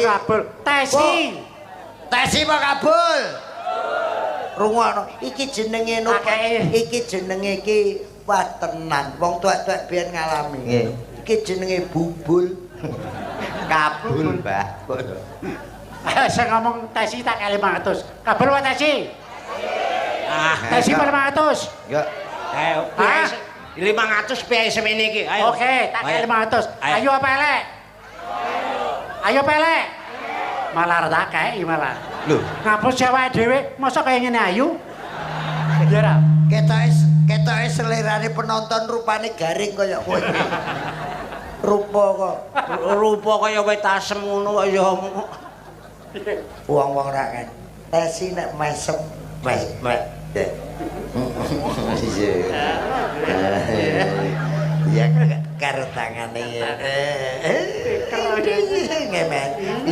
Kabul. Tesi. Tesi apa kabul? Rungokno, iki jenenge nopo? Iki jenenge iki wah tenan. Wong tuwek-tuwek biyen ngalami. Nggih. Iki jenenge bubul. Kabul, Mbah. Saya ngomong tesi tak 500. Kabul apa tesi? Tesi 500. Enggak. Hah? 500 piye semene iki? Ayo. Oke, tak 500. Ayo apa elek? Ayo pelek. Malah rada kae malah. Lho, Ngapus cewek dhewe, masa kaya ngene ayu? Ya ra. ketoke selerane penonton rupane garing kaya kowe. Rupa kok. Rupa kaya wit asem ngono kok ya. Wong-wong ra kan. Tesi nek mesem, mes. Ya karo tangane ya. Ngemen.